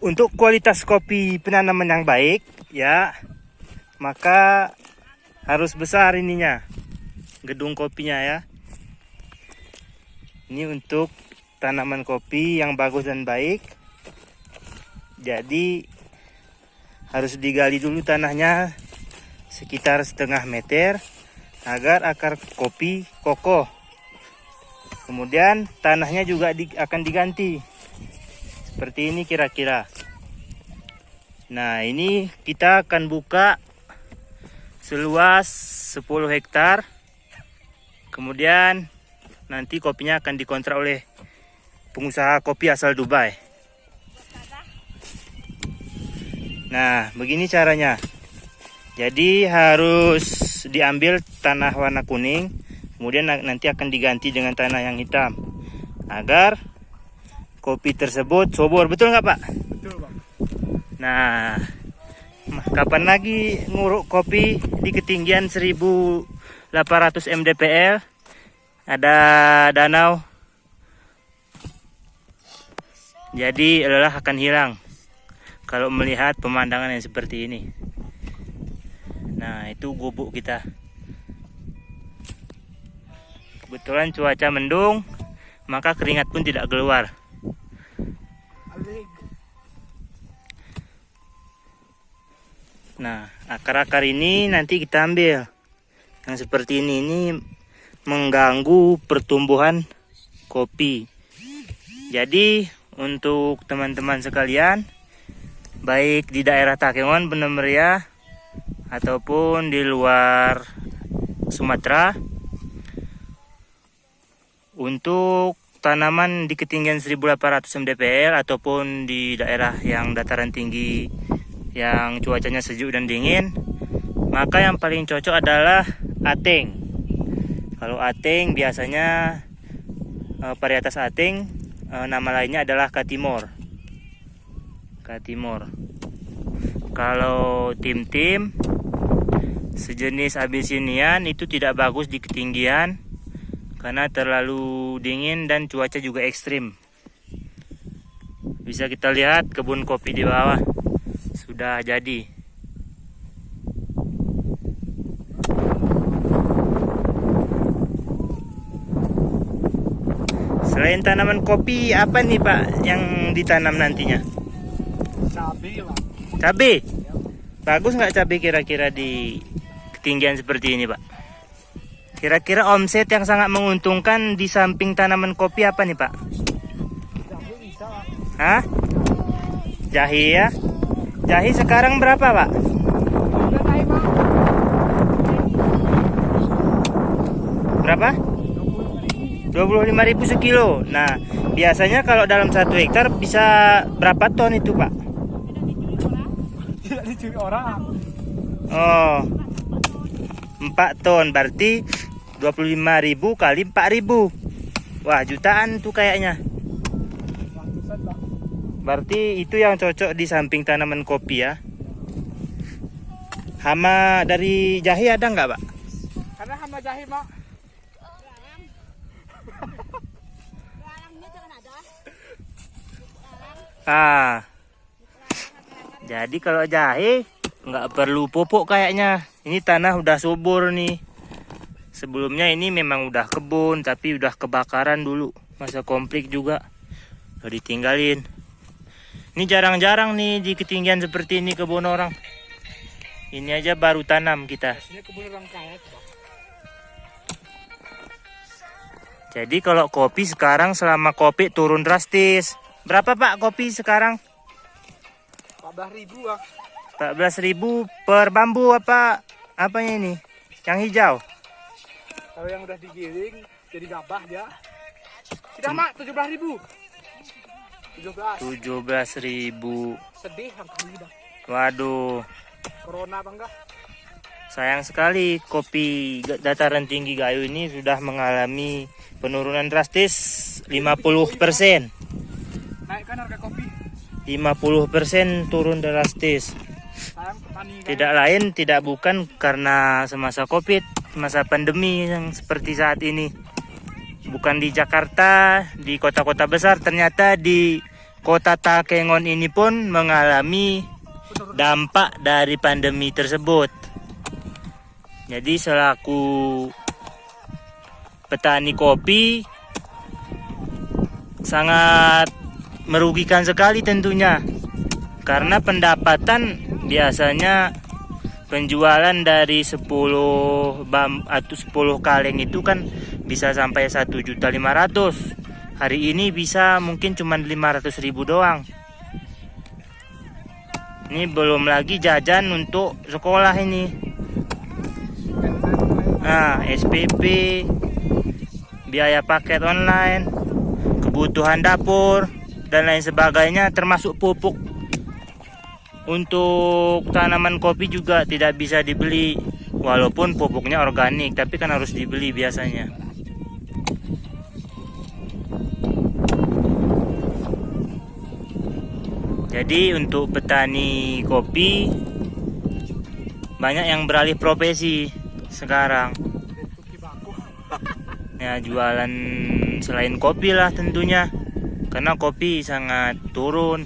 Untuk kualitas kopi penanaman yang baik, ya, maka harus besar ininya, gedung kopinya ya. Ini untuk tanaman kopi yang bagus dan baik. Jadi harus digali dulu tanahnya sekitar setengah meter agar akar kopi kokoh. Kemudian tanahnya juga akan diganti. Seperti ini kira-kira. Nah, ini kita akan buka seluas 10 hektar. Kemudian nanti kopinya akan dikontrak oleh pengusaha kopi asal Dubai. Nah, begini caranya. Jadi harus diambil tanah warna kuning, kemudian nanti akan diganti dengan tanah yang hitam agar kopi tersebut subur. Betul nggak, Pak? Betul, Pak. Nah, kapan lagi nguruk kopi di ketinggian 1800 mdpl? Ada danau. Jadi lelah akan hilang kalau melihat pemandangan yang seperti ini. Nah, itu gubuk kita. Kebetulan cuaca mendung, maka keringat pun tidak keluar. Nah, akar-akar ini nanti kita ambil. Yang seperti ini mengganggu pertumbuhan kopi. Jadi untuk teman-teman sekalian, baik di daerah Takengon, Bener Meriah, ataupun di luar Sumatera, untuk tanaman di ketinggian 1800 mdpl ataupun di daerah yang dataran tinggi yang cuacanya sejuk dan dingin, maka yang paling cocok adalah ateng. Kalau ateng biasanya varietas ateng, nama lainnya adalah katimor. Kalau tim-tim sejenis Abyssinian itu tidak bagus di ketinggian karena terlalu dingin dan cuaca juga ekstrim. Bisa kita lihat kebun kopi di bawah sudah jadi. Selain tanaman kopi, apa nih Pak yang ditanam nantinya? Cabai, Pak. Cabai? Bagus nggak cabai kira-kira di ketinggian seperti ini, Pak? Kira-kira omset yang sangat menguntungkan di samping tanaman kopi apa nih, Pak? Cabai bisa, Pak. Hah? Jahe ya? Jahe sekarang berapa, Pak? Udah naik, Pak. Berapa? 25.000 sekilo. Nah, biasanya kalau dalam 1 hektar bisa berapa ton itu, Pak? Tidak dicuri orang. Oh, 4 ton. Berarti 25.000 kali 4.000. Wah, jutaan tuh kayaknya. Ratusan, Pak. Berarti itu yang cocok di samping tanaman kopi ya. Hama dari jahe ada nggak, Pak? Karena hama jahe, Pak. Ah, jadi kalau jahe nggak perlu pupuk kayaknya. Ini tanah udah subur nih. Sebelumnya ini memang udah kebun, tapi udah kebakaran dulu. Masa konflik juga udah ditinggalin. Ini jarang-jarang nih di ketinggian seperti ini kebun orang. Ini aja baru tanam kita. Biasanya kebun orang kaya, Pak. Jadi kalau kopi sekarang selama kopi turun drastis. Berapa Pak kopi sekarang? 14.000, Pak. 14.000 per bambu apa? Apanya ini? Yang hijau? Kalau yang udah digiling jadi gabah dia. Sudah, Mak, 17.000. 17.000. Sedih angkanya dah. Waduh, Corona, Bang, enggak? sayang sekali kopi dataran tinggi Gayo ini sudah mengalami penurunan drastis 50%. Naikkan harga kopi. 50% turun drastis. Sayang petani kan. Tidak lain, tidak bukan karena semasa Covid, masa pandemi yang seperti saat ini. Bukan di Jakarta, di kota-kota besar, ternyata di kota Takengon ini pun mengalami dampak dari pandemi tersebut. Jadi selaku petani kopi sangat merugikan sekali tentunya. Karena pendapatan biasanya penjualan dari 10 atau 10 kaleng itu kan bisa sampai 1.500.000. Hari ini bisa mungkin cuma 500.000 doang. Ini belum lagi jajan untuk sekolah ini. Nah, SPP, biaya paket online, kebutuhan dapur, dan lain sebagainya, termasuk pupuk. Untuk tanaman kopi juga tidak bisa dibeli, walaupun pupuknya organik, tapi kan harus dibeli biasanya. Jadi untuk petani kopi banyak yang beralih profesi sekarang. Ya, jualan selain kopi lah tentunya, karena kopi sangat turun.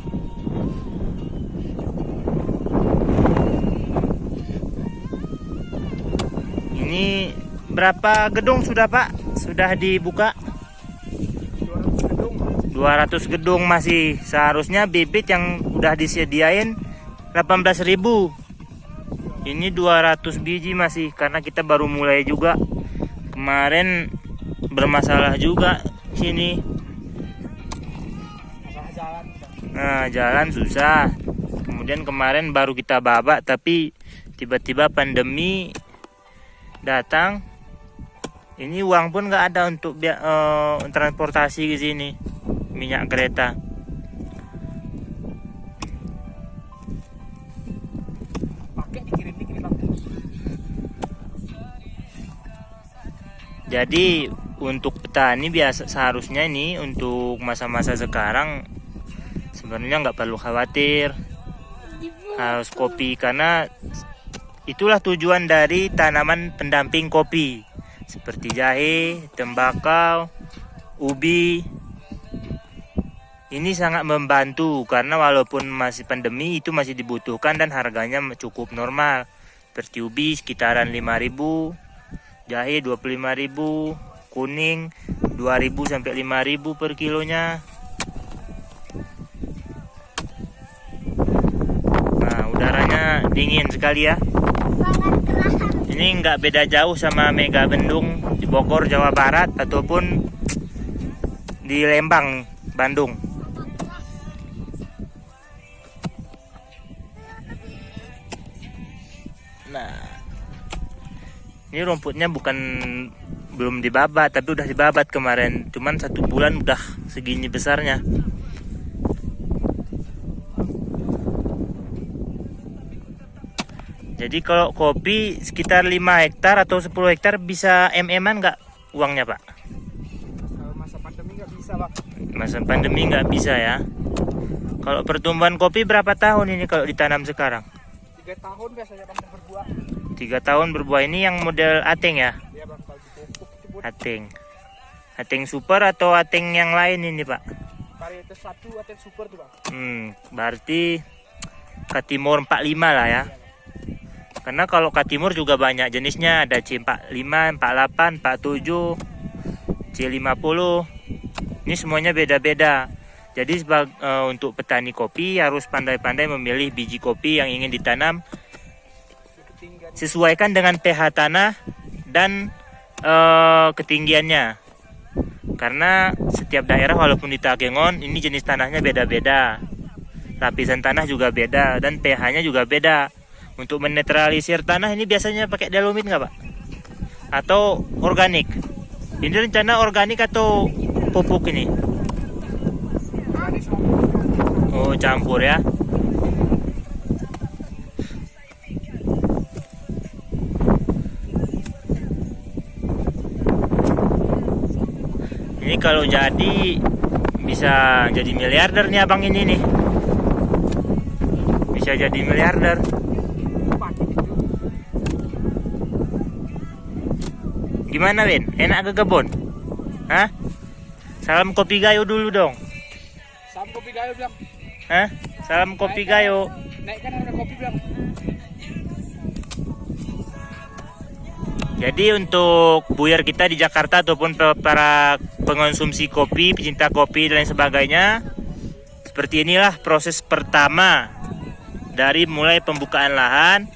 Ini berapa gedung sudah Pak? Sudah dibuka? 200 gedung masih. Seharusnya bibit yang udah disediain 18.000. Ini 200 biji masih, karena kita baru mulai juga. Kemarin bermasalah juga sini. Nah, jalan susah. Kemudian kemarin baru kita babak, tapi tiba-tiba pandemi datang. Ini uang pun nggak ada untuk transportasi ke sini, minyak kereta. Jadi untuk petani biasa seharusnya ini untuk masa-masa sekarang sebenarnya nggak perlu khawatir harus kopi, karena itulah tujuan dari tanaman pendamping kopi seperti jahe, tembakau, ubi. Ini sangat membantu karena walaupun masih pandemi itu masih dibutuhkan dan harganya cukup normal. Seperti ubi sekitaran 5.000, jahe 25.000, kuning 2.000 sampai 5.000 per kilonya. Nah, udaranya dingin sekali ya. Ini nggak beda jauh sama Mega Bendung di Bogor, Jawa Barat, ataupun di Lembang, Bandung. Nah, ini rumputnya belum dibabat, tapi udah dibabat kemarin. Cuman 1 bulan udah segini besarnya. Jadi kalau kopi sekitar 5 hektar atau 10 hektar bisa MM-an nggak uangnya Pak? Kalau masa pandemi nggak bisa Pak. Masa pandemi nggak bisa ya. Kalau pertumbuhan kopi berapa tahun ini kalau ditanam sekarang? 3 tahun biasanya Bang berbuah. 3 tahun berbuah. Ini yang model ateng ya? Iya Bang, kalau dipupuk itu pun Ateng. Ateng super atau ateng yang lain ini Pak? varietas 1 atau super tuh Bang. Berarti Katimor 45 lah ya. Karena kalau Katimor juga banyak jenisnya, ada C45, 48, 47, C50. Ini semuanya beda-beda. Jadi untuk petani kopi harus pandai-pandai memilih biji kopi yang ingin ditanam. Sesuaikan dengan pH tanah dan ketinggiannya. Karena setiap daerah walaupun di Takengon ini jenis tanahnya beda-beda. Lapisan tanah juga beda dan pH-nya juga beda. Untuk menetralisir tanah ini biasanya pakai dolomit nggak Pak? Atau organik? Ini rencana organik atau pupuk ini? Oh, campur ya. Ini kalau jadi bisa jadi miliarder nih abang ini nih. Bisa jadi miliarder. Gimana Win? Enak ke kebun? Hah? Salam kopi gayo dulu dong. Salam kopi gayo bilang. Hah? Salam kopi gayo. Naikkan harga kopi bilang. Jadi untuk buyer kita di Jakarta ataupun para pengonsumsi kopi, pecinta kopi dan lain sebagainya, seperti inilah proses pertama dari mulai pembukaan lahan,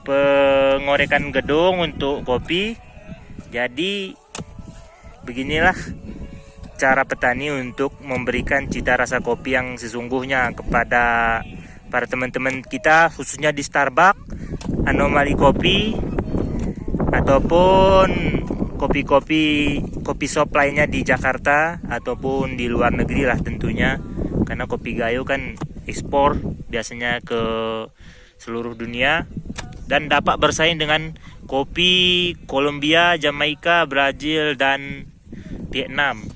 pengorekan gedung untuk kopi. Jadi beginilah cara petani untuk memberikan cita rasa kopi yang sesungguhnya kepada para teman-teman kita, khususnya di Starbucks, Anomali Kopi, ataupun kopi shop lainnya di Jakarta ataupun di luar negeri lah tentunya, karena kopi gayo kan ekspor biasanya ke seluruh dunia dan dapat bersaing dengan kopi Kolombia, Jamaika, Brazil dan Vietnam.